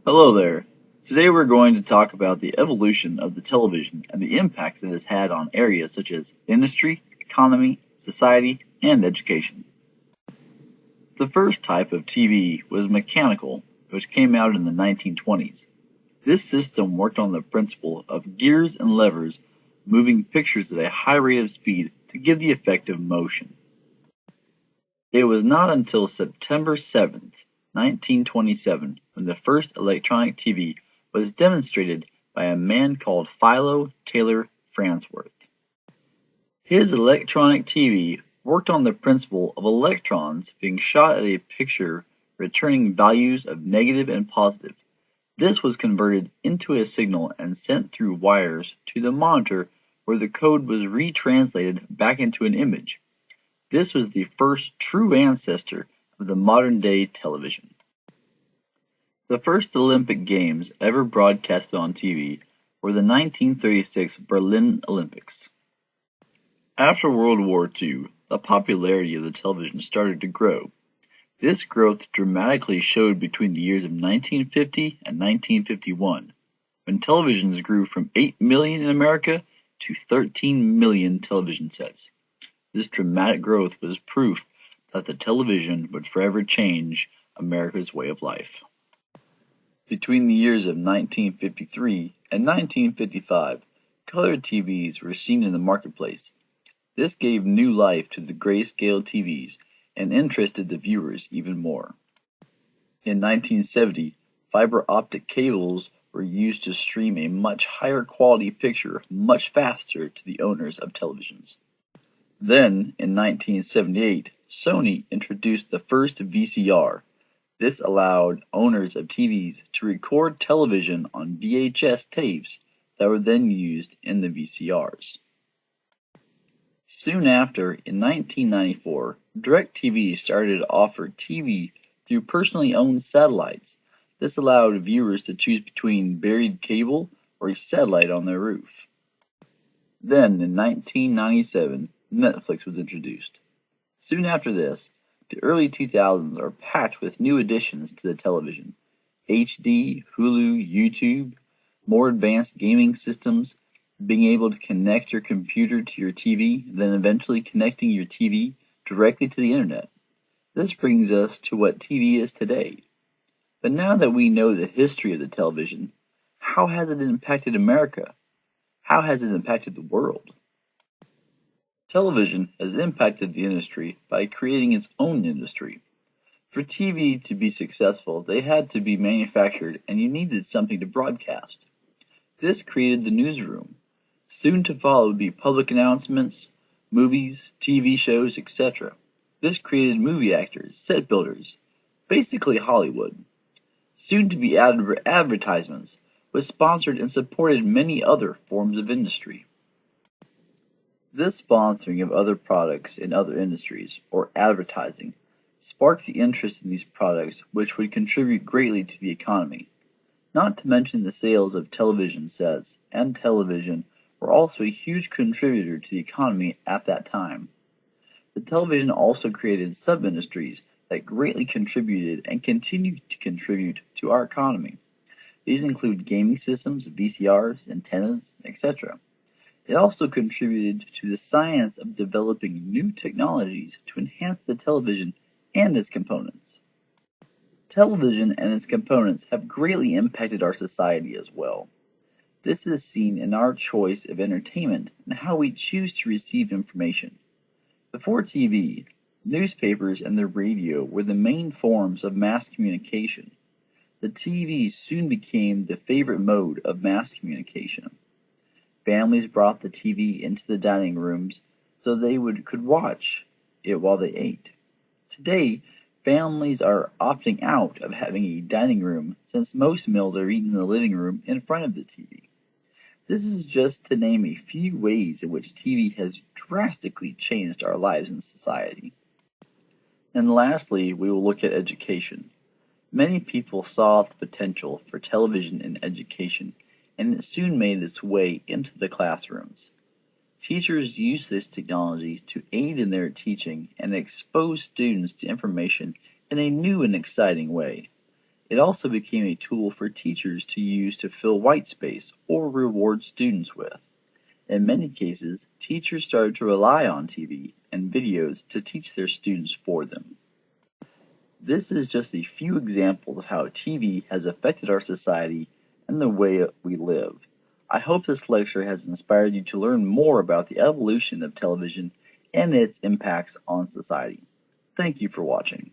Hello there. Today we're going to talk about the evolution of the television and the impact it has had on areas such as industry, economy, society, and education. The first type of TV was mechanical, which came out in the 1920s. This system worked on the principle of gears and levers moving pictures at a high rate of speed to give the effect of motion. It was not until September 7th, 1927, when the first electronic TV was demonstrated by a man called Philo Taylor Farnsworth. His electronic TV worked on the principle of electrons being shot at a picture returning values of negative and positive. This was converted into a signal and sent through wires to the monitor where the code was retranslated back into an image. This was the first true ancestor of the modern-day television. The first Olympic Games ever broadcasted on TV were the 1936 Berlin Olympics. After World War II, the popularity of the television started to grow. This growth dramatically showed between the years of 1950 and 1951, when televisions grew from 8 million in America to 13 million television sets. This dramatic growth was proof that the television would forever change America's way of life. Between the years of 1953 and 1955, color TVs were seen in the marketplace. This gave new life to the grayscale TVs and interested the viewers even more. In 1970, fiber optic cables were used to stream a much higher quality picture much faster to the owners of televisions. Then, in 1978, Sony introduced the first VCR. This allowed owners of TVs to record television on VHS tapes that were then used in the VCRs. Soon after, in 1994, DirecTV started to offer TV through personally owned satellites. This allowed viewers to choose between buried cable or a satellite on their roof. Then, in 1997, Netflix was introduced. Soon after this, the early 2000s are packed with new additions to the television: HD, Hulu, YouTube, more advanced gaming systems, being able to connect your computer to your TV, then eventually connecting your TV directly to the internet. This brings us to what TV is today. But now that we know the history of the television, how has it impacted America? How has it impacted the world? Television has impacted the industry by creating its own industry. For TV to be successful, they had to be manufactured and you needed something to broadcast. This created the newsroom. Soon to follow would be public announcements, movies, TV shows, etc. This created movie actors, set builders, basically Hollywood. Soon to be advertisements, which sponsored and supported many other forms of industry. This sponsoring of other products in other industries, or advertising, sparked the interest in these products which would contribute greatly to the economy. Not to mention the sales of television sets and television were also a huge contributor to the economy at that time. The television also created sub-industries that greatly contributed and continue to contribute to our economy. These include gaming systems, VCRs, antennas, etc. It also contributed to the science of developing new technologies to enhance the television and its components. Television and its components have greatly impacted our society as well. This is seen in our choice of entertainment and how we choose to receive information. Before TV, newspapers and the radio were the main forms of mass communication. The TV soon became the favorite mode of mass communication. Families brought the TV into the dining rooms so they could watch it while they ate. Today, families are opting out of having a dining room since most meals are eaten in the living room in front of the TV. This is just to name a few ways in which TV has drastically changed our lives in society. And lastly, we will look at education. Many people saw the potential for television in education, and it soon made its way into the classrooms. Teachers use this technology to aid in their teaching and expose students to information in a new and exciting way. It also became a tool for teachers to use to fill white space or reward students with. In many cases, teachers started to rely on TV and videos to teach their students for them. This is just a few examples of how TV has affected our society and the way we live. I hope this lecture has inspired you to learn more about the evolution of television and its impacts on society. Thank you for watching.